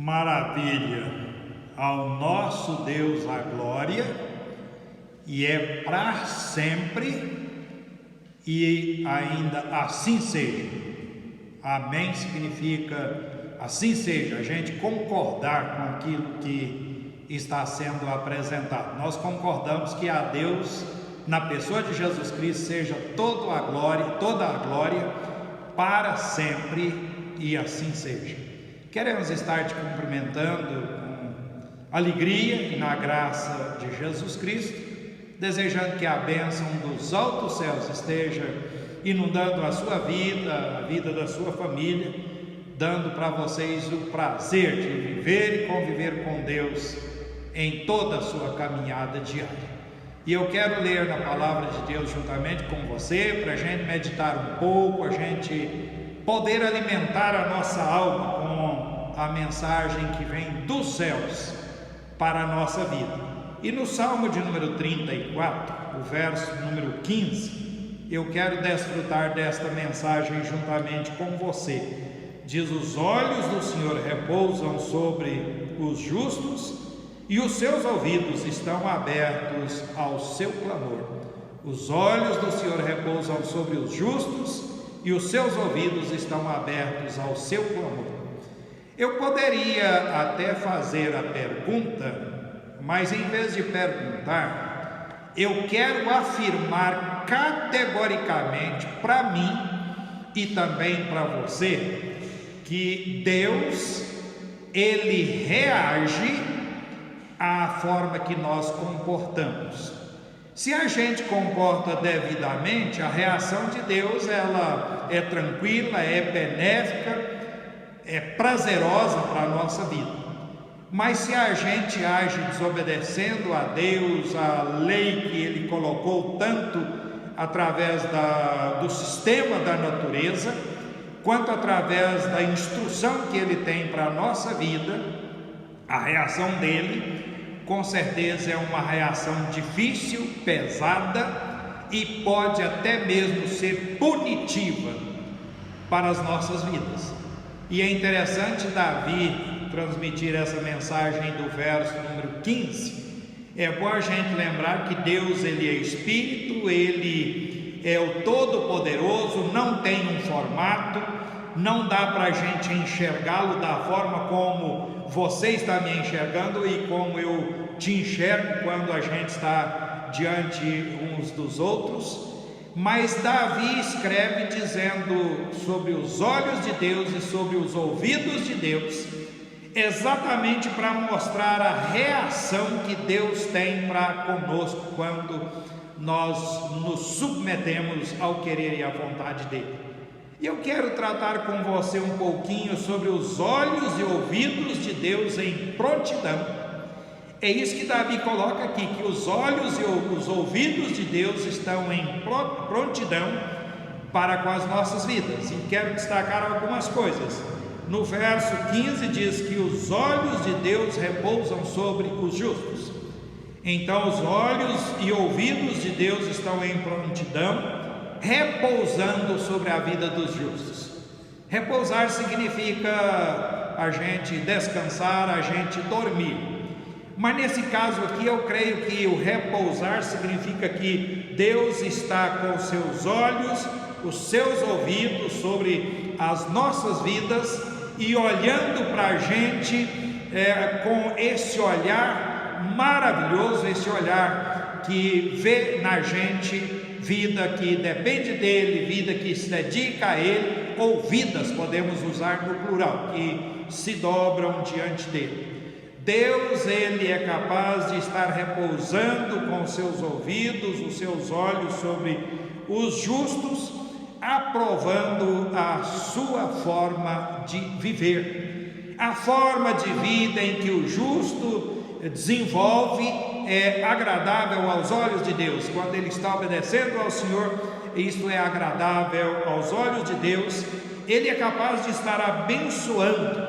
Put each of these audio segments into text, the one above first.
Maravilha, ao nosso Deus a glória, e é para sempre, e ainda assim seja. Amém significa assim seja, a gente concordar com aquilo que está sendo apresentado. Nós concordamos que a Deus, na pessoa de Jesus Cristo, seja toda a glória para sempre, e assim seja. Queremos estar te cumprimentando com alegria e na graça de Jesus Cristo, desejando que a bênção dos altos céus esteja inundando a sua vida, a vida da sua família, dando para vocês o prazer de viver e conviver com Deus em toda a sua caminhada diária. E eu quero ler na palavra de Deus juntamente com você, para a gente meditar um pouco, a gente poder alimentar a nossa alma com a mensagem que vem dos céus para a nossa vida. E no Salmo de número 34, o verso número 15, eu quero desfrutar desta mensagem juntamente com você. Diz: os olhos do Senhor repousam sobre os justos, e os seus ouvidos estão abertos ao seu clamor. Os olhos do Senhor repousam sobre os justos, e os seus ouvidos estão abertos ao seu clamor. Eu poderia até fazer a pergunta, mas em vez de perguntar, eu quero afirmar categoricamente para mim e também para você, que Deus, Ele reage à forma que nós comportamos. Se a gente comporta devidamente, a reação de Deus, ela é tranquila, é benéfica, é prazerosa para a nossa vida. Mas se a gente age desobedecendo a Deus, a lei que Ele colocou tanto através do sistema da natureza, quanto através da instrução que Ele tem para a nossa vida, a reação dele com certeza é uma reação difícil, pesada, e pode até mesmo ser punitiva para as nossas vidas. E é interessante Davi transmitir essa mensagem do verso número 15. É bom a gente lembrar que Deus, Ele é Espírito, Ele é o Todo-Poderoso, não tem um formato, não dá para a gente enxergá-lo da forma como você está me enxergando e como eu te enxergo quando a gente está diante uns dos outros. Mas Davi escreve dizendo sobre os olhos de Deus e sobre os ouvidos de Deus, exatamente para mostrar a reação que Deus tem para conosco quando nós nos submetemos ao querer e à vontade dele. E eu quero tratar com você um pouquinho sobre os olhos e ouvidos de Deus em prontidão. É isso que Davi coloca aqui, que os olhos e os ouvidos de Deus estão em prontidão para com as nossas vidas. E quero destacar algumas coisas. No verso 15 diz que os olhos de Deus repousam sobre os justos. Então os olhos e ouvidos de Deus estão em prontidão, repousando sobre a vida dos justos. Repousar significa a gente descansar, a gente dormir. Mas nesse caso aqui eu creio que o repousar significa que Deus está com os seus olhos, os seus ouvidos sobre as nossas vidas e olhando para a gente com esse olhar maravilhoso, esse olhar que vê na gente vida que depende dele, vida que se dedica a ele, ou vidas, podemos usar no plural, que se dobram diante dele. Deus, Ele é capaz de estar repousando com os seus ouvidos, os seus olhos sobre os justos, aprovando a sua forma de viver. A forma de vida em que o justo desenvolve é agradável aos olhos de Deus. Quando ele está obedecendo ao Senhor, isto é agradável aos olhos de Deus. Ele é capaz de estar abençoando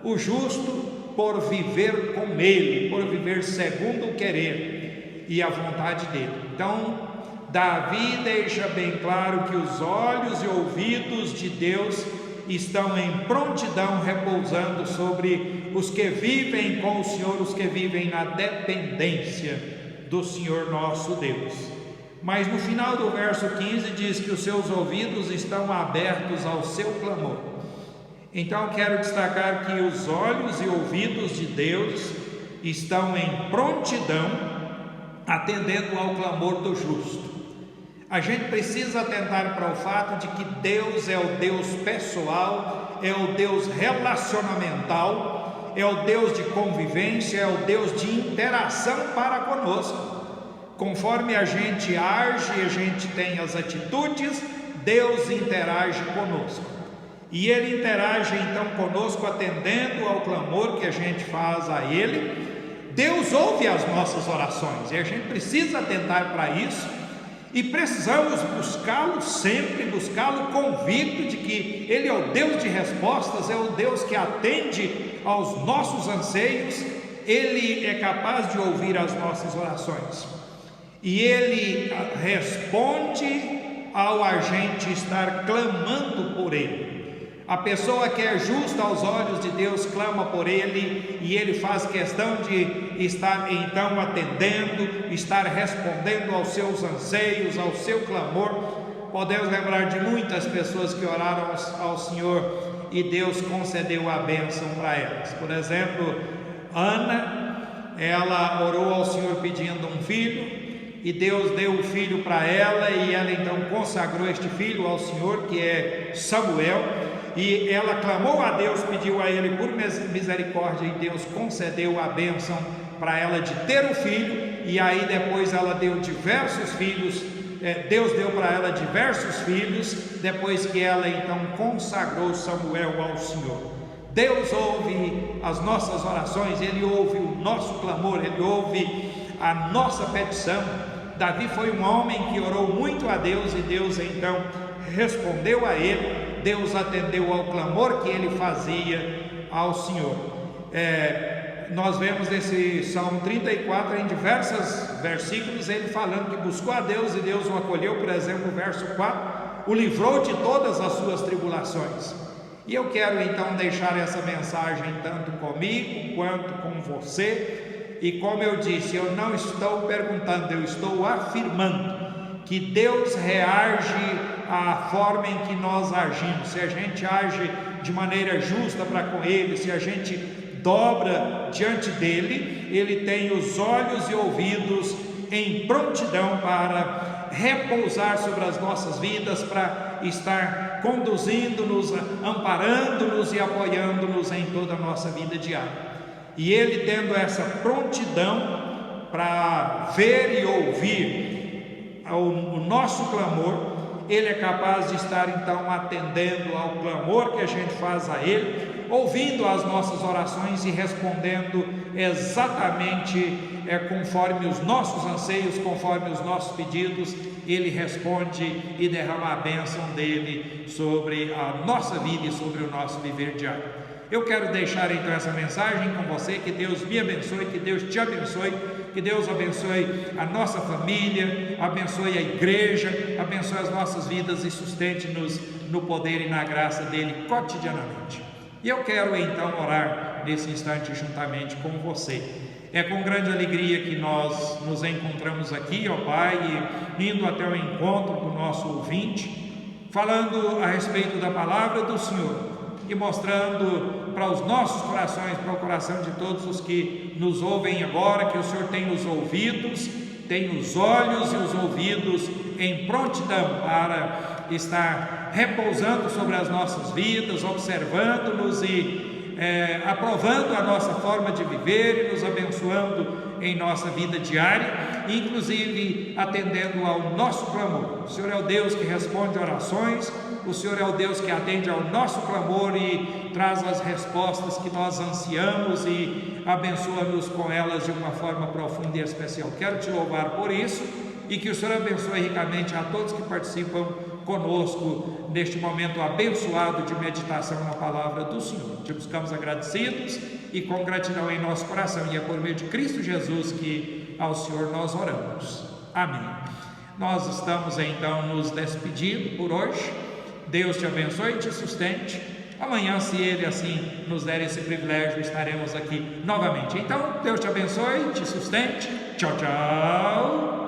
o justo por viver com Ele, por viver segundo o querer e a vontade dele. Então, Davi deixa bem claro que os olhos e ouvidos de Deus estão em prontidão, repousando sobre os que vivem com o Senhor, os que vivem na dependência do Senhor nosso Deus. Mas no final do verso 15 diz que os seus ouvidos estão abertos ao seu clamor. Então quero destacar que os olhos e ouvidos de Deus estão em prontidão, atendendo ao clamor do justo. A gente precisa atentar para o fato de que Deus é o Deus pessoal, é o Deus relacionamental, é o Deus de convivência, é o Deus de interação para conosco. Conforme a gente age, a gente tem as atitudes, Deus interage conosco. E Ele interage então conosco atendendo ao clamor que a gente faz a Ele. Deus ouve as nossas orações e a gente precisa atentar para isso. E precisamos buscá-lo sempre, buscá-lo convicto de que Ele é o Deus de respostas, é o Deus que atende aos nossos anseios. Ele é capaz de ouvir as nossas orações e Ele responde ao a gente estar clamando por Ele. A pessoa que é justa aos olhos de Deus clama por Ele, e Ele faz questão de estar então atendendo, estar respondendo aos seus anseios, ao seu clamor. Podemos lembrar de muitas pessoas que oraram ao Senhor e Deus concedeu a bênção para elas. Por exemplo, Ana, ela orou ao Senhor pedindo um filho, e Deus deu o filho para ela, e ela então consagrou este filho ao Senhor, que é Samuel. E ela clamou a Deus, pediu a Ele por misericórdia, e Deus concedeu a bênção para ela de ter um filho. E aí depois ela deu diversos filhos, Deus deu para ela diversos filhos, depois que ela então consagrou Samuel ao Senhor. Deus ouve as nossas orações, Ele ouve o nosso clamor, Ele ouve a nossa petição. Davi foi um homem que orou muito a Deus, e Deus então respondeu a ele. Deus atendeu ao clamor que ele fazia ao Senhor. Nós vemos nesse Salmo 34, em diversos versículos, ele falando que buscou a Deus e Deus o acolheu. Por exemplo, o verso 4, o livrou de todas as suas tribulações. E eu quero então deixar essa mensagem tanto comigo quanto com você. E como eu disse, eu não estou perguntando, eu estou afirmando que Deus reage à forma em que nós agimos. Se a gente age de maneira justa para com Ele, se a gente dobra diante dEle, Ele tem os olhos e ouvidos em prontidão para repousar sobre as nossas vidas, para estar conduzindo-nos, amparando-nos e apoiando-nos em toda a nossa vida diária. E Ele, tendo essa prontidão para ver e ouvir o nosso clamor, Ele é capaz de estar então atendendo ao clamor que a gente faz a Ele, ouvindo as nossas orações e respondendo exatamente conforme os nossos anseios, conforme os nossos pedidos. Ele responde e derrama a bênção dEle sobre a nossa vida e sobre o nosso viver diário. Eu quero deixar então essa mensagem com você. Que Deus me abençoe, que Deus te abençoe, que Deus abençoe a nossa família, abençoe a igreja, abençoe as nossas vidas e sustente-nos no poder e na graça dEle cotidianamente. E eu quero então orar nesse instante juntamente com você. É com grande alegria que nós nos encontramos aqui, ó Pai, indo até o encontro do nosso ouvinte, falando a respeito da palavra do Senhor e mostrando para os nossos corações, para o coração de todos os que nos ouvem agora, que o Senhor tem os ouvidos, tem os olhos e os ouvidos em prontidão para estar repousando sobre as nossas vidas, observando-nos e aprovando a nossa forma de viver e nos abençoando em nossa vida diária, inclusive atendendo ao nosso clamor. O Senhor é o Deus que responde orações, o Senhor é o Deus que atende ao nosso clamor e traz as respostas que nós ansiamos e abençoa-nos com elas de uma forma profunda e especial. Quero te louvar por isso e que o Senhor abençoe ricamente a todos que participam conosco neste momento abençoado de meditação na palavra do Senhor. Te buscamos agradecidos e com gratidão em nosso coração, e é por meio de Cristo Jesus que ao Senhor nós oramos. Amém. Nós estamos então nos despedindo por hoje. Deus te abençoe e te sustente. Amanhã, se Ele assim nos der esse privilégio, estaremos aqui novamente. Então, Deus te abençoe, te sustente. Tchau, tchau.